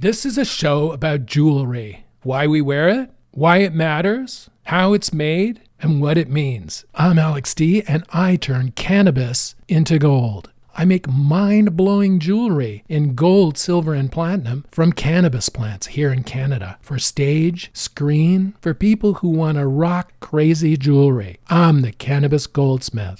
This is a show about jewelry, why we wear it, why it matters, how it's made, and what it means. I'm Alex D, and I turn cannabis into gold. I make mind-blowing jewelry in gold, silver, and platinum from cannabis plants here in Canada for stage, screen, for people who want to rock crazy jewelry. I'm the Cannabis Goldsmith.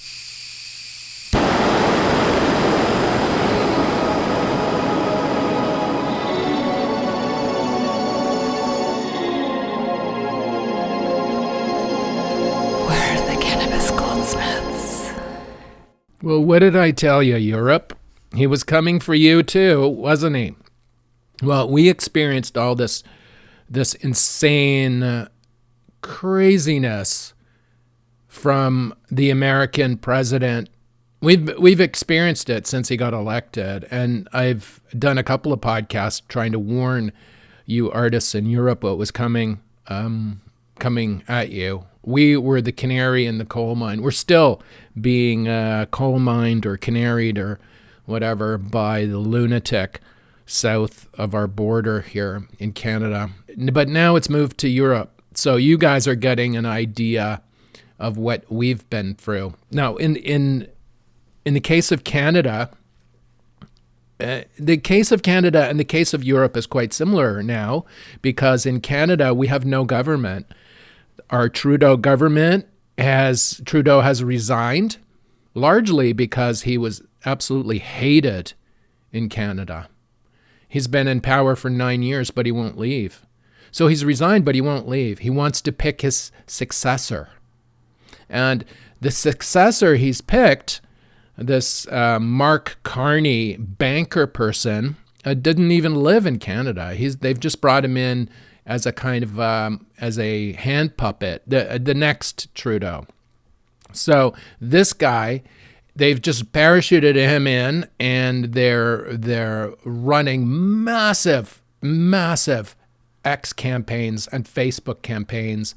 Well, what did I tell you, Europe? He was coming for you too, wasn't he? Well, we experienced all this insane craziness from the American president. We've experienced it since he got elected, and I've done a couple of podcasts trying to warn you artists in Europe what was coming at you. We were the canary in the coal mine. We're still being coal mined or canaried or whatever by the lunatic south of our border here in Canada. But now it's moved to Europe. So you guys are getting an idea of what we've been through. Now, in the case of Canada, the case of Canada and the case of Europe is quite similar now, because in Canada we have no government. Our Trudeau has resigned, largely because he was absolutely hated in Canada. He's been in power for 9 years, but he won't leave. So he's resigned, but he won't leave. He wants to pick his successor. And the successor he's picked, this Mark Carney banker person, didn't even live in Canada. They've just brought him in as a kind of as a hand puppet, the next Trudeau. So this guy, they've just parachuted him in, and they're running massive X campaigns and Facebook campaigns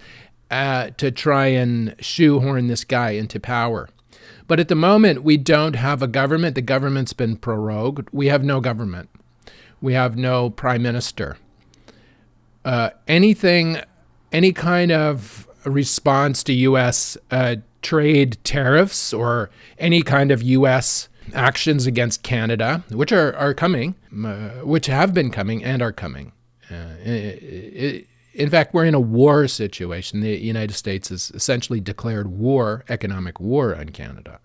to try and shoehorn this guy into power. But at the moment, we don't have a government. The government's been prorogued. We have no government. We have no prime minister. Any kind of response to U.S. Trade tariffs or any kind of U.S. actions against Canada, which are coming, which have been coming and are coming. In fact, we're in a war situation. The United States has essentially declared war, economic war on Canada.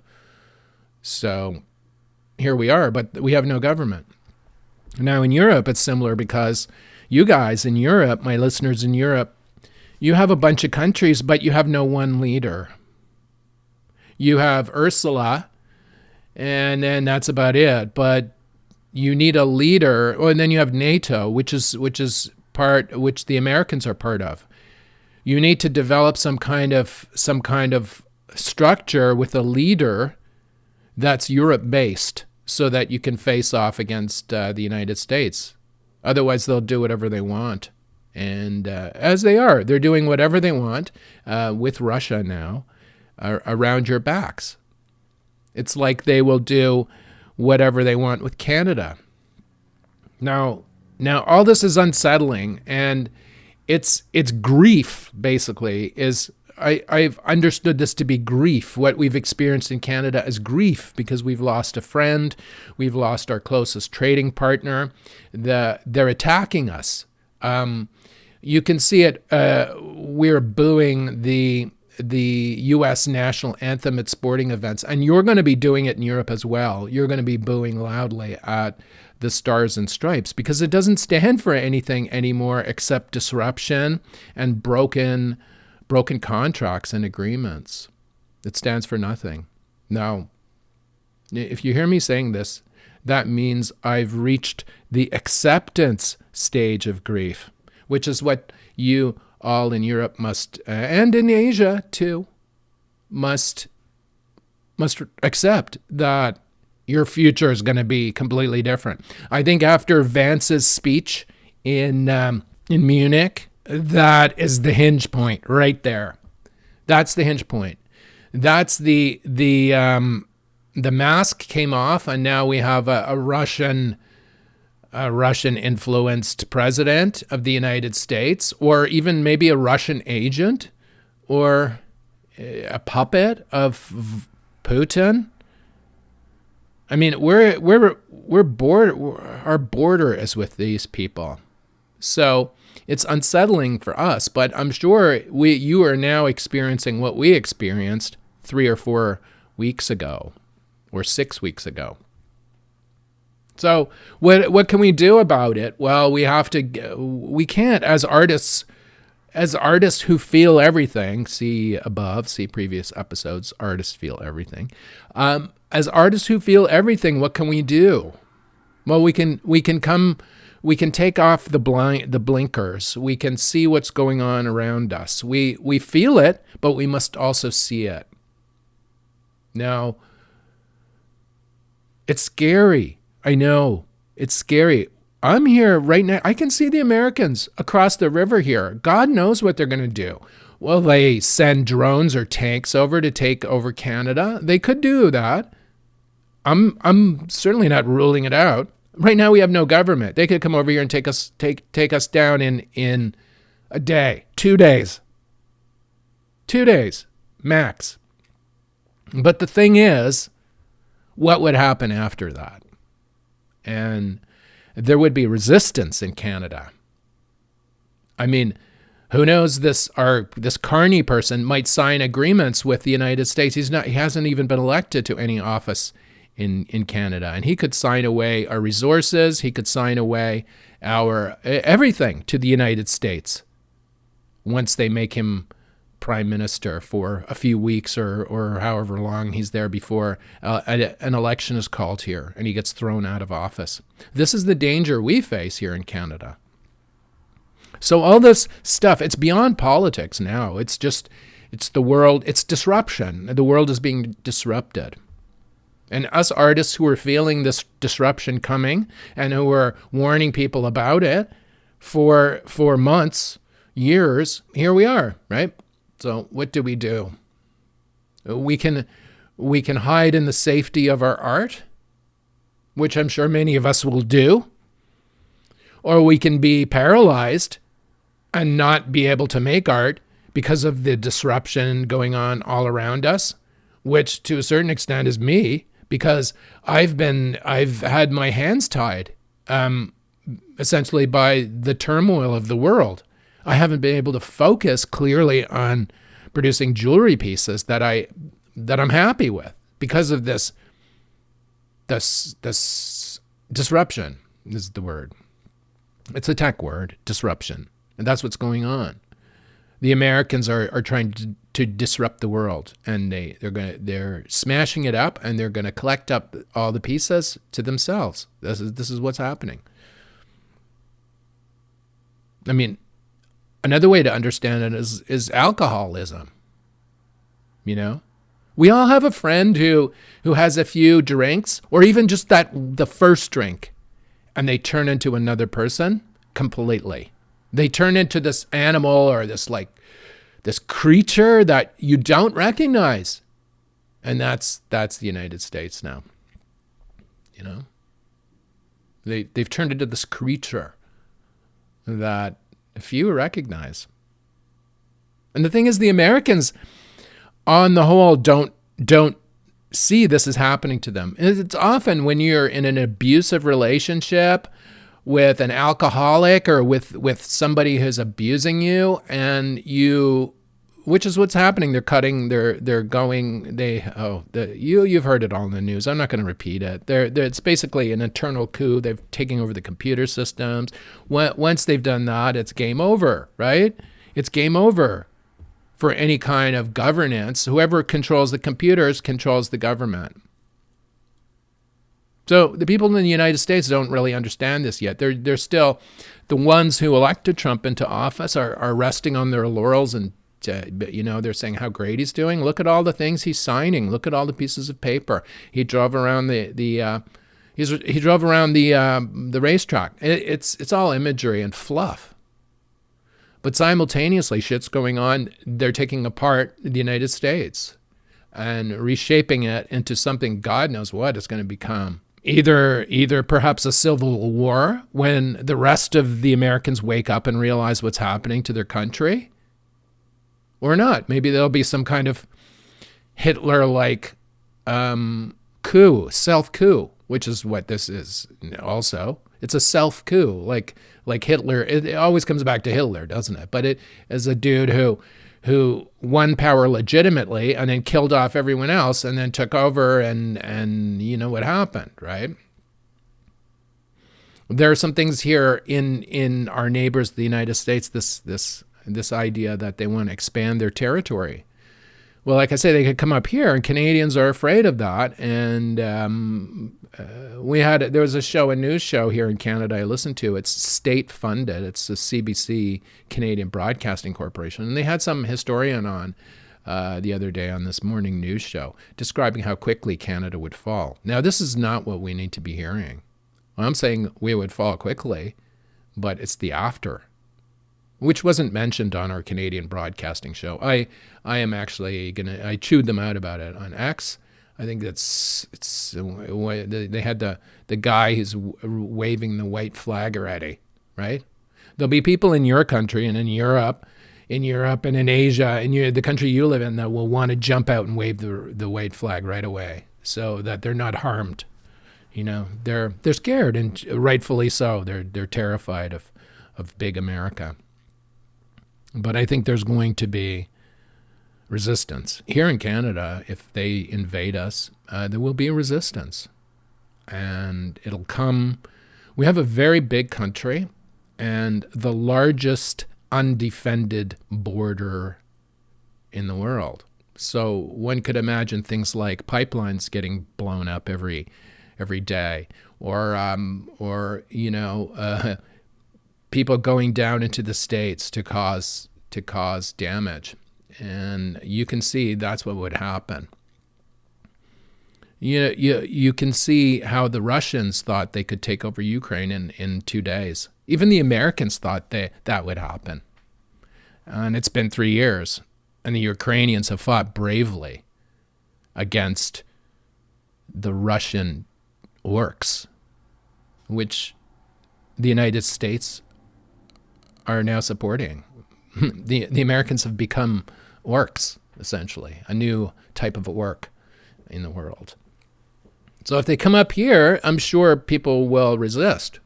So here we are, but we have no government. Now in Europe, it's similar because you guys in Europe, my listeners in Europe, you have a bunch of countries, but you have no one leader. You have Ursula, and then that's about it. But you need a leader. Oh, and then you have NATO, which the Americans are part of. You need to develop some kind of structure with a leader that's Europe-based, so that you can face off against the United States. Otherwise, they'll do whatever they want. And as they're doing whatever they want with Russia now around your backs. It's like they will do whatever they want with Canada. Now all this is unsettling, and it's grief, basically, is I've understood this to be grief. What we've experienced in Canada is grief because we've lost a friend, we've lost our closest trading partner. They're attacking us. You can see it. We're booing the U.S. national anthem at sporting events, and you're going to be doing it in Europe as well. You're going to be booing loudly at the Stars and Stripes because it doesn't stand for anything anymore except disruption and broken contracts and agreements. It stands for nothing. Now, if you hear me saying this, that means I've reached the acceptance stage of grief, which is what you all in Europe must, and in Asia too, must accept that your future is going to be completely different. I think after Vance's speech in Munich, that is the hinge point right there. That's the hinge point. That's the mask came off, and now we have a Russian a Russian-influenced president of the United States, or even maybe a Russian agent, or a puppet of Putin. I mean, we're bored. Our border is with these people, so it's unsettling for us. But I'm sure you are now experiencing what we experienced 3 or 4 weeks ago, or 6 weeks ago. So what can we do about it? Well, we can't, as artists who feel everything, see previous episodes, artists feel everything. As artists who feel everything, what can we do? Well, we can take off the blinkers. We can see what's going on around us. We feel it, but we must also see it. Now, it's scary. I know, it's scary. I'm here right now. I can see the Americans across the river here. God knows what they're going to do. Will they send drones or tanks over to take over Canada? They could do that. I'm certainly not ruling it out. Right now we have no government. They could come over here and take us down in a day, 2 days. 2 days, max. But the thing is, what would happen after that? And there would be resistance in Canada. I mean, who knows, this Carney person might sign agreements with the United States. He hasn't even been elected to any office in Canada. And he could sign away our resources. He could sign away our everything to the United States once they make him prime minister for a few weeks or however long he's there before an election is called here and he gets thrown out of office. This is the danger we face here in Canada. So all this stuff, it's beyond politics now. It's the world, it's disruption. The world is being disrupted. And us artists who are feeling this disruption coming and who are warning people about it for months, years, here we are, right? So what do? We can hide in the safety of our art, which I'm sure many of us will do, or we can be paralyzed and not be able to make art because of the disruption going on all around us, which to a certain extent is me, because I've had my hands tied, essentially by the turmoil of the world. I haven't been able to focus clearly on producing jewelry pieces that I'm happy with because of this disruption is the word. It's a tech word, disruption. And that's what's going on. The Americans are trying to disrupt the world, and they're smashing it up, and they're going to collect up all the pieces to themselves. This is what's happening. I mean, another way to understand it is alcoholism. You know, we all have a friend who has a few drinks, or even just the first drink, and they turn into another person completely. They turn into this animal or this creature that you don't recognize. And that's the United States now. You know? They've turned into this creature that few recognize. And the thing is, the Americans, on the whole, don't see this is happening to them. It's often when you're in an abusive relationship with an alcoholic or with somebody who's abusing you, and which is what's happening. You've heard it all in the news. I'm not going to repeat it. It's basically an internal coup. They're taking over the computer systems. Once they've done that, it's game over, right? It's game over for any kind of governance. Whoever controls the computers controls the government. So the people in the United States don't really understand this yet. They're still, the ones who elected Trump into office are resting on their laurels, and they're saying how great he's doing. Look at all the things he's signing. Look at all the pieces of paper. He drove around the racetrack. It's all imagery and fluff. But simultaneously, shit's going on. They're taking apart the United States and reshaping it into something God knows what it's going to become. Either perhaps a civil war when the rest of the Americans wake up and realize what's happening to their country, or not. Maybe there'll be some kind of Hitler-like coup, self-coup, which is what this is also. It's a self-coup, like Hitler. It always comes back to Hitler, doesn't it? But it is a dude who won power legitimately and then killed off everyone else and then took over, and you know what happened, right? There are some things here in our neighbors, the United States, this idea that they want to expand their territory. Well, like I say, they could come up here, and Canadians are afraid of that. And there was a news show here in Canada I listened to. It's state funded. It's the CBC, Canadian Broadcasting Corporation, and they had some historian on the other day on this morning news show describing how quickly Canada would fall. Now, this is not what we need to be hearing. I'm saying we would fall quickly, but it's the after, which wasn't mentioned on our Canadian broadcasting show. I am actually I chewed them out about it on X. I think they had the guy who's waving the white flag already, right? There'll be people in your country and in Europe and in Asia, in the country you live in, that will want to jump out and wave the white flag right away so that they're not harmed. You know, they're scared, and rightfully so. They're terrified of big America. But I think there's going to be resistance. Here in Canada, if they invade us, there will be a resistance. And it'll come. We have a very big country and the largest undefended border in the world. So one could imagine things like pipelines getting blown up every day, or people going down into the States to cause damage. And you can see that's what would happen. You can see how the Russians thought they could take over Ukraine in 2 days. Even the Americans thought that would happen. And it's been 3 years. And the Ukrainians have fought bravely against the Russian orcs, which the United States are now supporting. The Americans have become orcs, essentially, a new type of orc in the world. So if they come up here, I'm sure people will resist.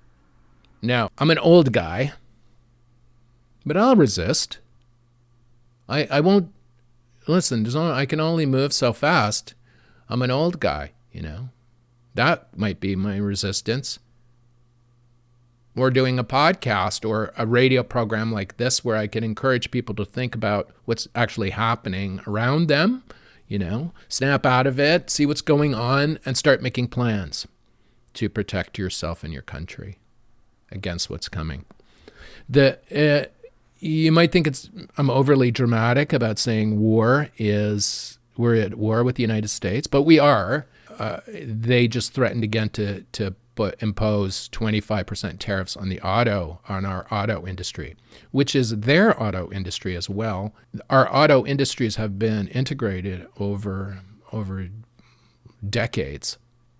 Now, I'm an old guy, but I'll resist. I won't, listen, I can only move so fast. I'm an old guy, That might be my resistance. Or doing a podcast or a radio program like this where I can encourage people to think about what's actually happening around them, snap out of it, see what's going on, and start making plans to protect yourself and your country against what's coming. You might think I'm overly dramatic about saying we're at war with the United States, but we are. They just threatened again to impose 25% tariffs on our auto industry, which is their auto industry as well. Our auto industries have been integrated over decades.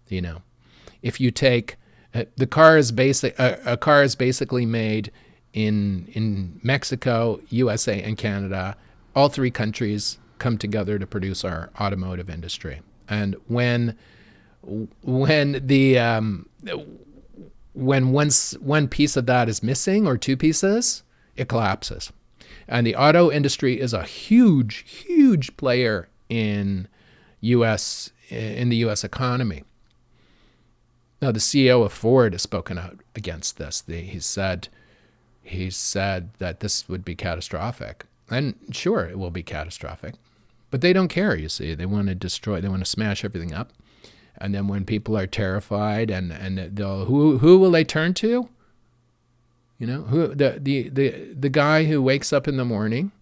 If you take a car is basically made in Mexico, USA, and Canada. All three countries come together to produce our automotive industry. And when one piece of that is missing, or two pieces, it collapses. And the auto industry is a huge player in the U.S. economy. Now, the CEO of Ford has spoken out against this. He said that this would be catastrophic. And sure, it will be catastrophic. But they don't care, you see. They want to destroy, they want to smash everything up. And then when people are terrified, and who will they turn to? The guy who wakes up in the morning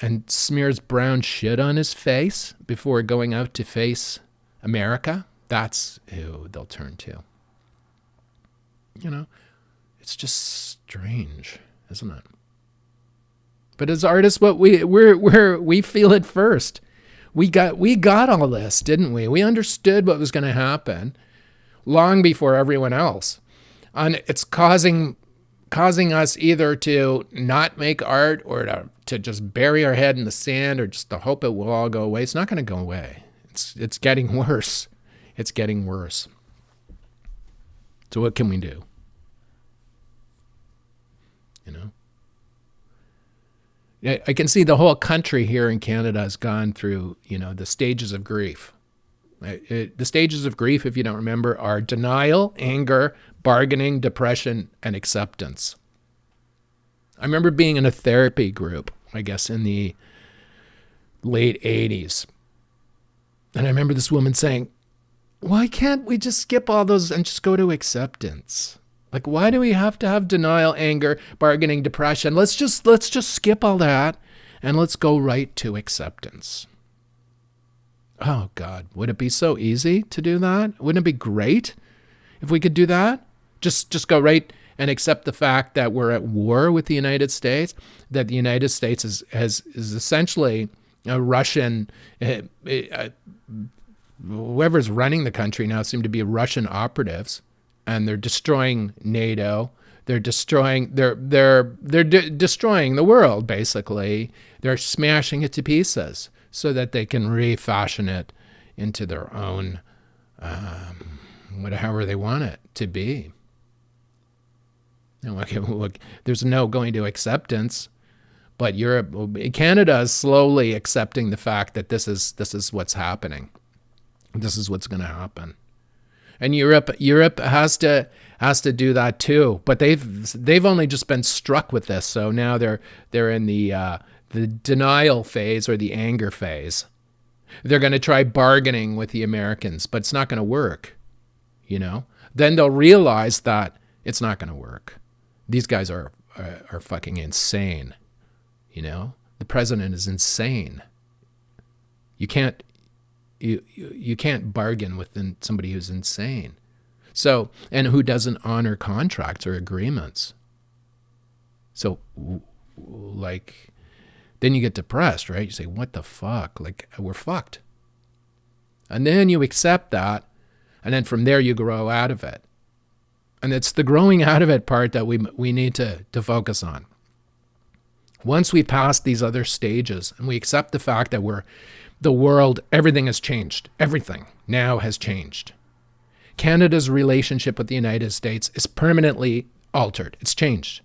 and smears brown shit on his face before going out to face America, that's who they'll turn to. It's just strange, isn't it? But as artists, we feel it first. We got all this, didn't we? We understood what was going to happen. long before everyone else. And it's causing us either to not make art or to just bury our head in the sand or just to hope it will all go away. It's not going to go away. It's getting worse. It's getting worse. So what can we do? You know? I can see the whole country here in Canada has gone through, the stages of grief. The stages of grief, if you don't remember, are denial, anger, bargaining, depression, and acceptance. I remember being in a therapy group, I guess in the late 80s. And I remember this woman saying, why can't we just skip all those and just go to acceptance? Like, why do we have to have denial, anger, bargaining, depression? Let's just skip all that and let's go right to acceptance. Oh, God, would it be so easy to do that? Wouldn't it be great if we could do that? Just go right and accept the fact that we're at war with the United States, that the United States is essentially a Russian, whoever's running the country now seem to be Russian operatives, and they're destroying NATO. They're destroying destroying the world, basically. They're smashing it to pieces so that they can refashion it into their own, whatever they want it to be. Look, there's no going to acceptance, but Canada is slowly accepting the fact that this is what's happening. This is what's going to happen, and Europe has to do that too. But they've only just been struck with this, so now they're in the denial phase or the anger phase. They're going to try bargaining with the Americans, but it's not going to work. Then they'll realize that it's not going to work. These guys are fucking insane. The president is insane. You can't bargain with somebody who's insane. So, and who doesn't honor contracts or agreements. So, then you get depressed, right? You say, what the fuck? We're fucked. And then you accept that, and then from there you grow out of it. And it's the growing out of it part that we need to focus on. Once we pass these other stages and we accept the fact that the world, everything has changed. Everything now has changed. Canada's relationship with the United States is permanently altered. It's changed.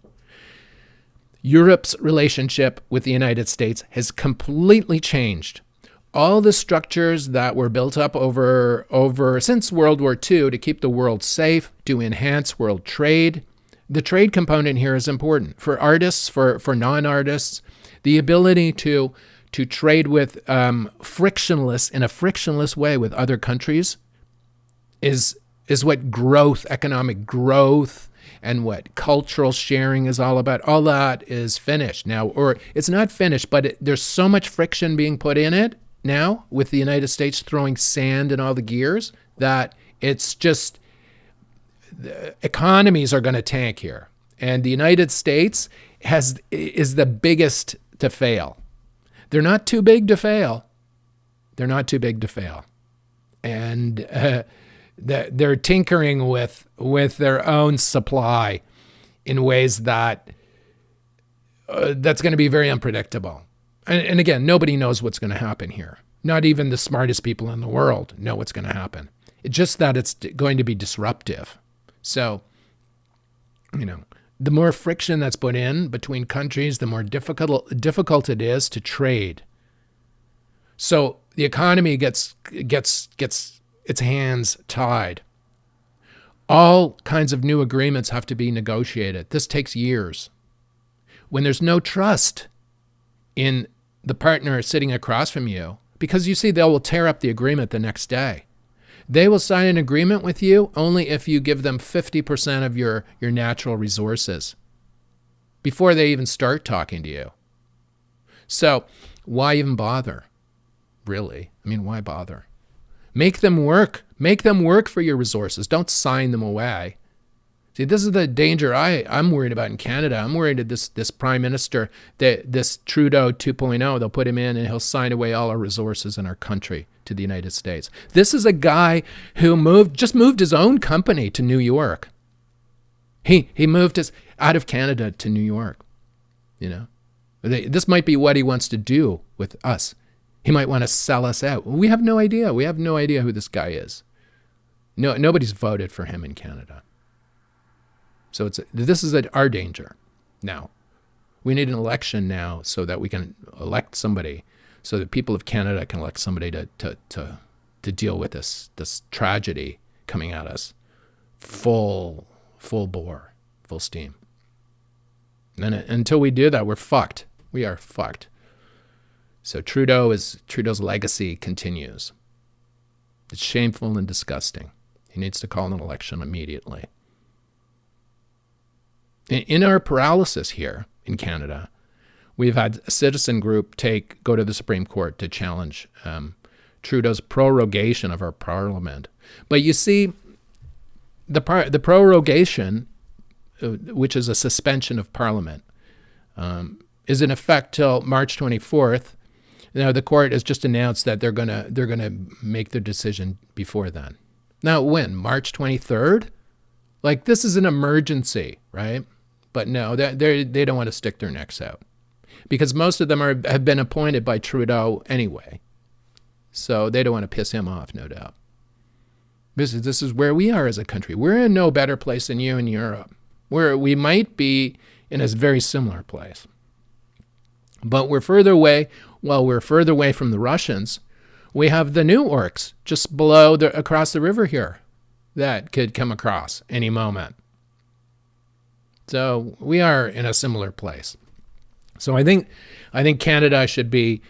Europe's relationship with the United States has completely changed. All the structures that were built up over since World War II to keep the world safe, to enhance world trade. The trade component here is important. For artists, for non-artists, the ability to trade with in a frictionless way with other countries is what growth, economic growth, and what cultural sharing is all about. All that is finished now, or it's not finished, but there's so much friction being put in it now with the United States throwing sand in all the gears that it's just, the economies are going to tank here. And the United States is the biggest to fail. They're not too big to fail. They're not too big to fail. And they're tinkering with their own supply in ways that that's going to be very unpredictable. And again, nobody knows what's going to happen here. Not even the smartest people in the world know what's going to happen. It's just that it's going to be disruptive. So, the more friction that's put in between countries, the more difficult it is to trade. So the economy gets its hands tied. All kinds of new agreements have to be negotiated. This takes years. When there's no trust in the partner sitting across from you, because you see, they will tear up the agreement the next day. They will sign an agreement with you only if you give them 50% of your natural resources before they even start talking to you. So why even bother? Really? Why bother? Make them work. Make them work for your resources. Don't sign them away. See, this is the danger I'm worried about in Canada. I'm worried that this prime minister, this Trudeau 2.0, they'll put him in and he'll sign away all our resources in our country to the United States. This is a guy who just moved his own company to New York. He moved out of Canada to New York. This might be what he wants to do with us. He might want to sell us out. We have no idea. We have no idea who this guy is. Nobody's voted for him in Canada. So this is our danger. Now, we need an election now so that we can elect somebody, so that people of Canada can elect somebody to deal with this tragedy coming at us, full bore, full steam. And until we do that, we're fucked. We are fucked. So Trudeau's legacy continues. It's shameful and disgusting. He needs to call an election immediately. In our paralysis here in Canada, we've had a citizen group go to the Supreme Court to challenge Trudeau's prorogation of our parliament. But you see, the prorogation, which is a suspension of parliament, is in effect till March 24th. Now the court has just announced that they're gonna make their decision before then. Now when? March 23rd? Like, this is an emergency, right? But no, they don't want to stick their necks out, because most of them have been appointed by Trudeau anyway. So they don't want to piss him off, no doubt. This is where we are as a country. We're in no better place than you in Europe, where we might be in a very similar place. But we're further away. Well, we're further away from the Russians. We have the new orcs just across the river here that could come across any moment. So we are in a similar place. So I think Canada should be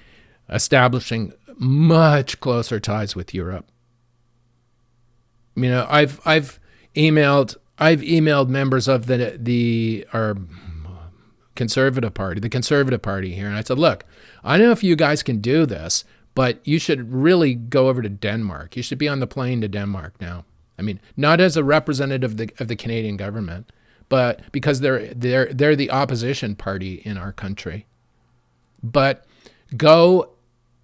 establishing much closer ties with Europe. I've emailed members of our conservative party here, and I said, look, I don't know if you guys can do this, but you should really go over to Denmark. You should be on the plane to Denmark now. I mean, not as a representative of the Canadian government, but because they're the opposition party in our country. But go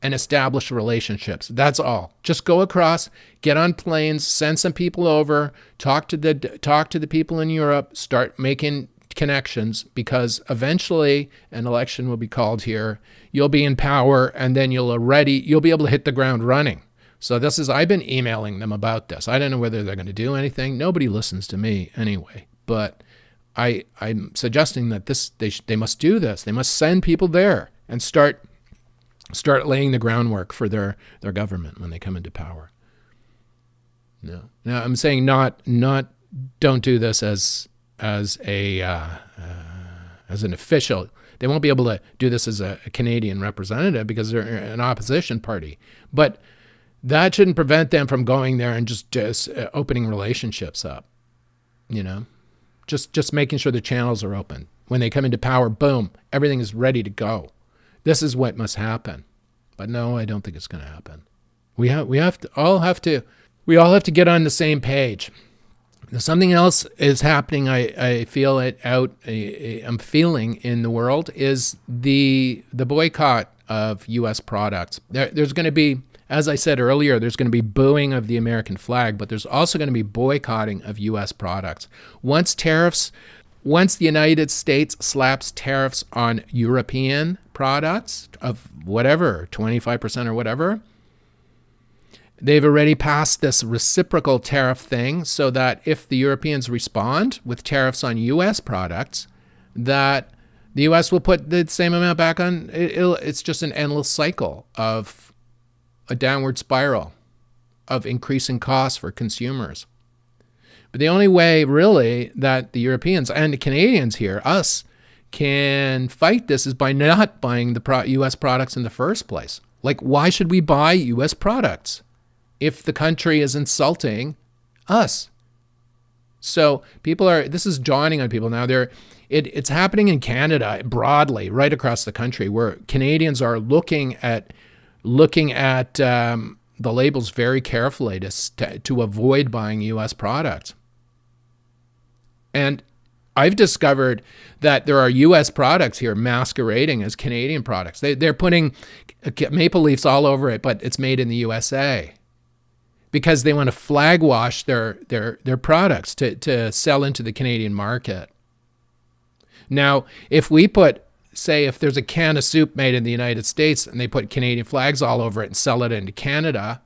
and establish relationships. That's all. Just go across, get on planes, send some people over, talk to the people in Europe, start making connections, because eventually an election will be called here. You'll be in power, and then you'll be able to hit the ground running. So I've been emailing them about this. I don't know whether they're going to do anything. Nobody listens to me anyway, but I'm suggesting that they must do this. They must send people there and start laying the groundwork for their government when they come into power. No. Now I'm saying not don't do this as an official. They won't be able to do this as a Canadian representative because they're an opposition party. But that shouldn't prevent them from going there and just opening relationships up. Just making sure the channels are open. When they come into power, boom, everything is ready to go. This is what must happen. But no, I don't think it's going to happen. We all have to get on the same page. Now, something else is happening. I feel it out. I'm feeling in the world is the boycott of U.S. products. There's going to be, as I said earlier, there's going to be booing of the American flag, but there's also going to be boycotting of U.S. products. Once the United States slaps tariffs on European products of whatever, 25% or whatever, they've already passed this reciprocal tariff thing so that if the Europeans respond with tariffs on U.S. products, that the U.S. will put the same amount back on. It's just an endless cycle of a downward spiral of increasing costs for consumers. But the only way, really, that the Europeans and the Canadians here, us, can fight this is by not buying the U.S. products in the first place. Like, why should we buy U.S. products if the country is insulting us? So this is dawning on people now. It's happening in Canada broadly, right across the country, where Canadians are looking at the labels very carefully to avoid buying U.S. products. And I've discovered that there are U.S. products here masquerading as Canadian products. They're putting maple leaves all over it, but it's made in the USA because they want to flag wash their products to sell into the Canadian market. Now, if we put, say, if there's a can of soup made in the United States and they put Canadian flags all over it and sell it into Canada,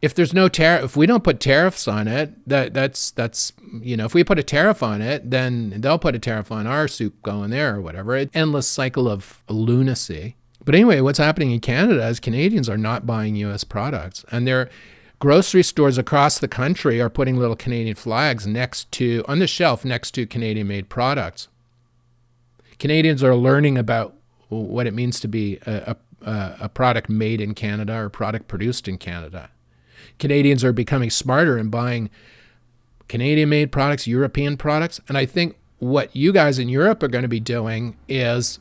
if there's no tariff, if we don't put tariffs on it, that's if we put a tariff on it, then they'll put a tariff on our soup going there or whatever. An endless cycle of lunacy. But anyway, what's happening in Canada is Canadians are not buying U.S. products, and their grocery stores across the country are putting little Canadian flags on the shelf next to Canadian-made products. Canadians are learning about what it means to be a product made in Canada or a product produced in Canada. Canadians are becoming smarter and buying Canadian-made products, European products. And I think what you guys in Europe are going to be doing is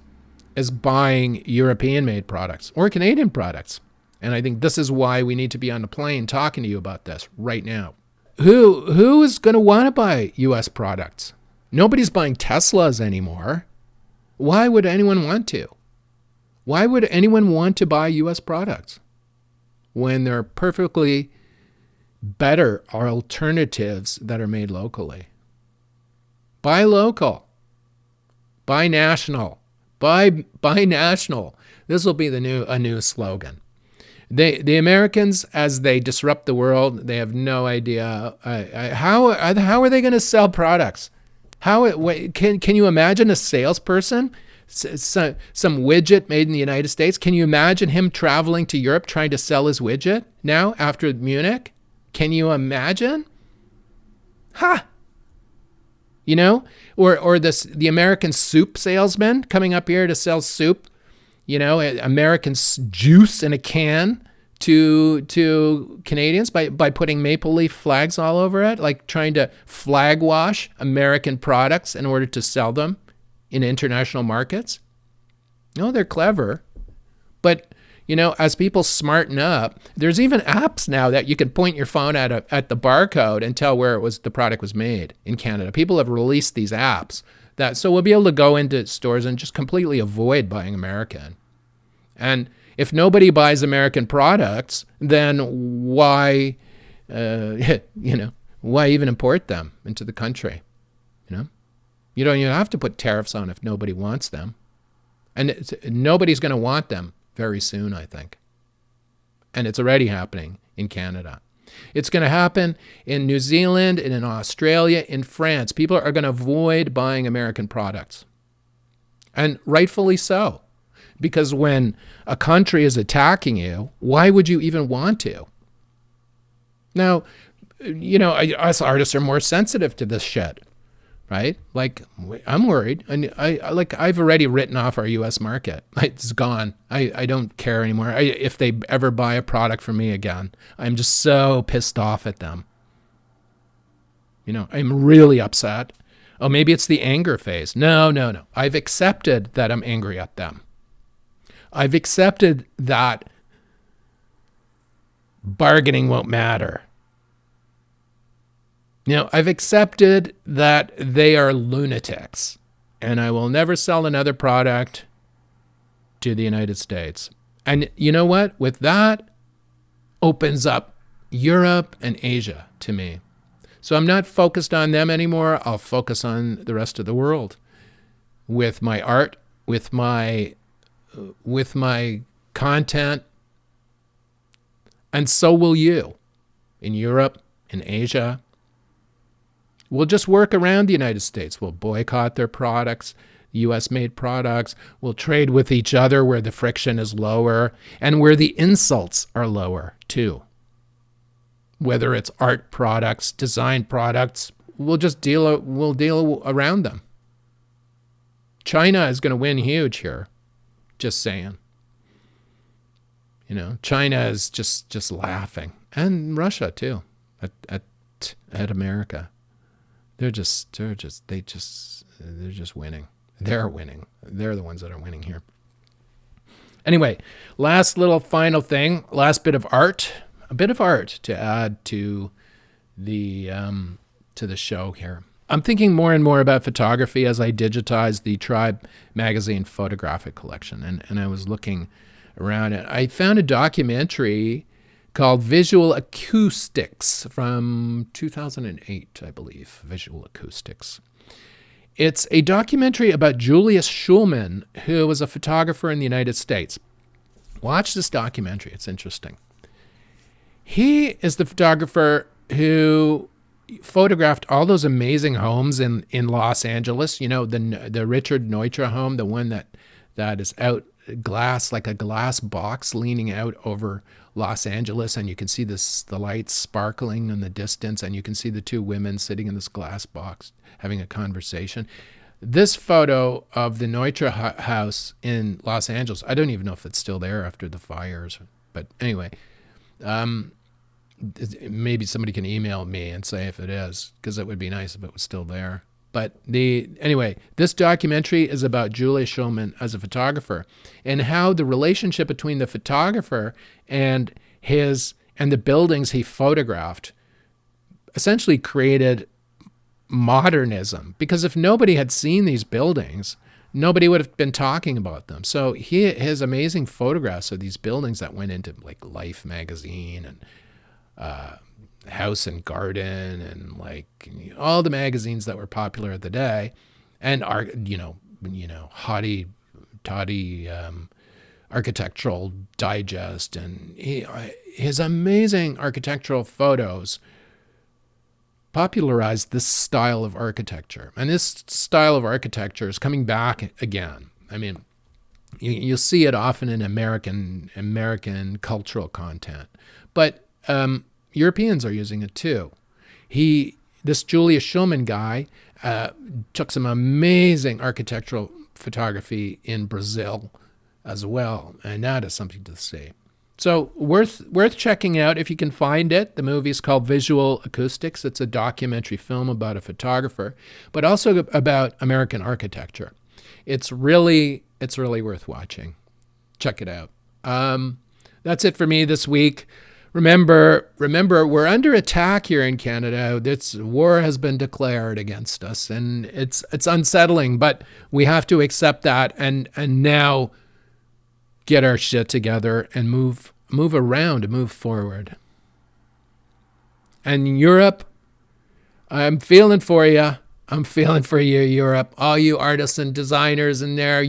buying European-made products or Canadian products. And I think this is why we need to be on the plane talking to you about this right now. Who is going to want to buy U.S. products? Nobody's buying Teslas anymore. Why would anyone want to? Why would anyone want to buy U.S. products when there are perfectly better alternatives that are made locally? Buy local. Buy national. Buy national. This will be a new slogan. The Americans, as they disrupt the world, they have no idea how are they going to sell products. Can you imagine a salesperson, some widget made in the United States? Can you imagine him traveling to Europe trying to sell his widget now after Munich? Can you imagine? Or the American soup salesman coming up here to sell soup, American juice in a can to Canadians by putting maple leaf flags all over it, like trying to flag wash American products in order to sell them in international markets. No, they're clever. But, as people smarten up, there's even apps now that you can point your phone at the barcode and tell where the product was made in Canada. People have released these apps so we'll be able to go into stores and just completely avoid buying American. And if nobody buys American products, then why, why even import them into the country? You don't even have to put tariffs on if nobody wants them. And nobody's going to want them very soon, I think. And it's already happening in Canada. It's going to happen in New Zealand and in Australia, in France. People are going to avoid buying American products. And rightfully so. Because when a country is attacking you, why would you even want to? Now, us artists are more sensitive to this shit, right? Like, I'm worried. And I've already written off our U.S. market. It's gone. I don't care anymore. If they ever buy a product from me again, I'm just so pissed off at them. I'm really upset. Oh, maybe it's the anger phase. No. I've accepted that I'm angry at them. I've accepted that bargaining won't matter. I've accepted that they are lunatics, and I will never sell another product to the United States. And you know what? With that, opens up Europe and Asia to me. So I'm not focused on them anymore. I'll focus on the rest of the world with my art, with my content, and so will you in Europe, in Asia. We'll just work around the United States. We'll boycott their products, U.S.-made products. We'll trade with each other where the friction is lower and where the insults are lower too. Whether it's art products, design products, we'll deal around them. China is going to win huge here. Just saying. China is just laughing, and Russia too, at America. They're just winning. They're winning. They're the ones that are winning here. Anyway, last little final thing, last bit of art, a bit of art to add to the to the show here. I'm thinking more and more about photography as I digitize the Tribe magazine photographic collection. And I was looking around it. I found a documentary called Visual Acoustics from 2008, I believe. Visual Acoustics. It's a documentary about Julius Shulman, who was a photographer in the United States. Watch this documentary. It's interesting. He is the photographer who photographed all those amazing homes in Los Angeles. You know, the Richard Neutra home, the one that is out glass, like a glass box leaning out over Los Angeles, and you can see the lights sparkling in the distance, and you can see the two women sitting in this glass box having a conversation. This photo of the Neutra house in Los Angeles, I don't even know if it's still there after the fires, but anyway, maybe somebody can email me and say if it is, because it would be nice if it was still there. But anyway, this documentary is about Julius Shulman as a photographer and how the relationship between the photographer and the buildings he photographed essentially created modernism. Because if nobody had seen these buildings, nobody would have been talking about them. So his amazing photographs of these buildings that went into like Life magazine and House and Garden and like all the magazines that were popular at the day, and haughty toddy architectural digest, and his amazing architectural photos popularized this style of architecture. And this style of architecture is coming back again. I mean, you'll see it often in American cultural content, but Europeans are using it too. This Julius Shulman guy took some amazing architectural photography in Brazil as well, and that is something to see. So worth checking out if you can find it. The movie is called Visual Acoustics. It's a documentary film about a photographer, but also about American architecture. It's really worth watching. Check it out. That's it for me this week. Remember, we're under attack here in Canada. This war has been declared against us, and it's unsettling, but we have to accept that and now get our shit together and move around and move forward. And Europe, I'm feeling for you. I'm feeling for you, Europe. All you artists and designers in there.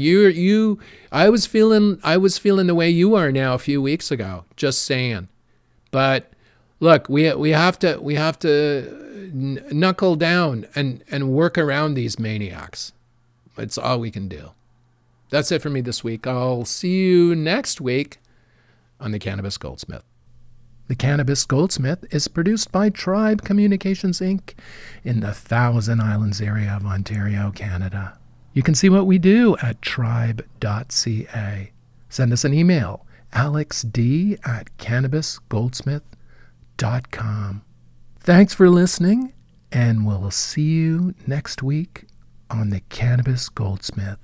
I was feeling the way you are now a few weeks ago. Just saying. But look, we have to knuckle down and work around these maniacs. It's all we can do. That's it for me this week. I'll see you next week on the Cannabis Goldsmith. The Cannabis Goldsmith is produced by Tribe Communications, Inc. in the Thousand Islands area of Ontario, Canada. You can see what we do at tribe.ca. Send us an email, alexd@cannabisgoldsmith.com. Thanks for listening, and we'll see you next week on the Cannabis Goldsmith.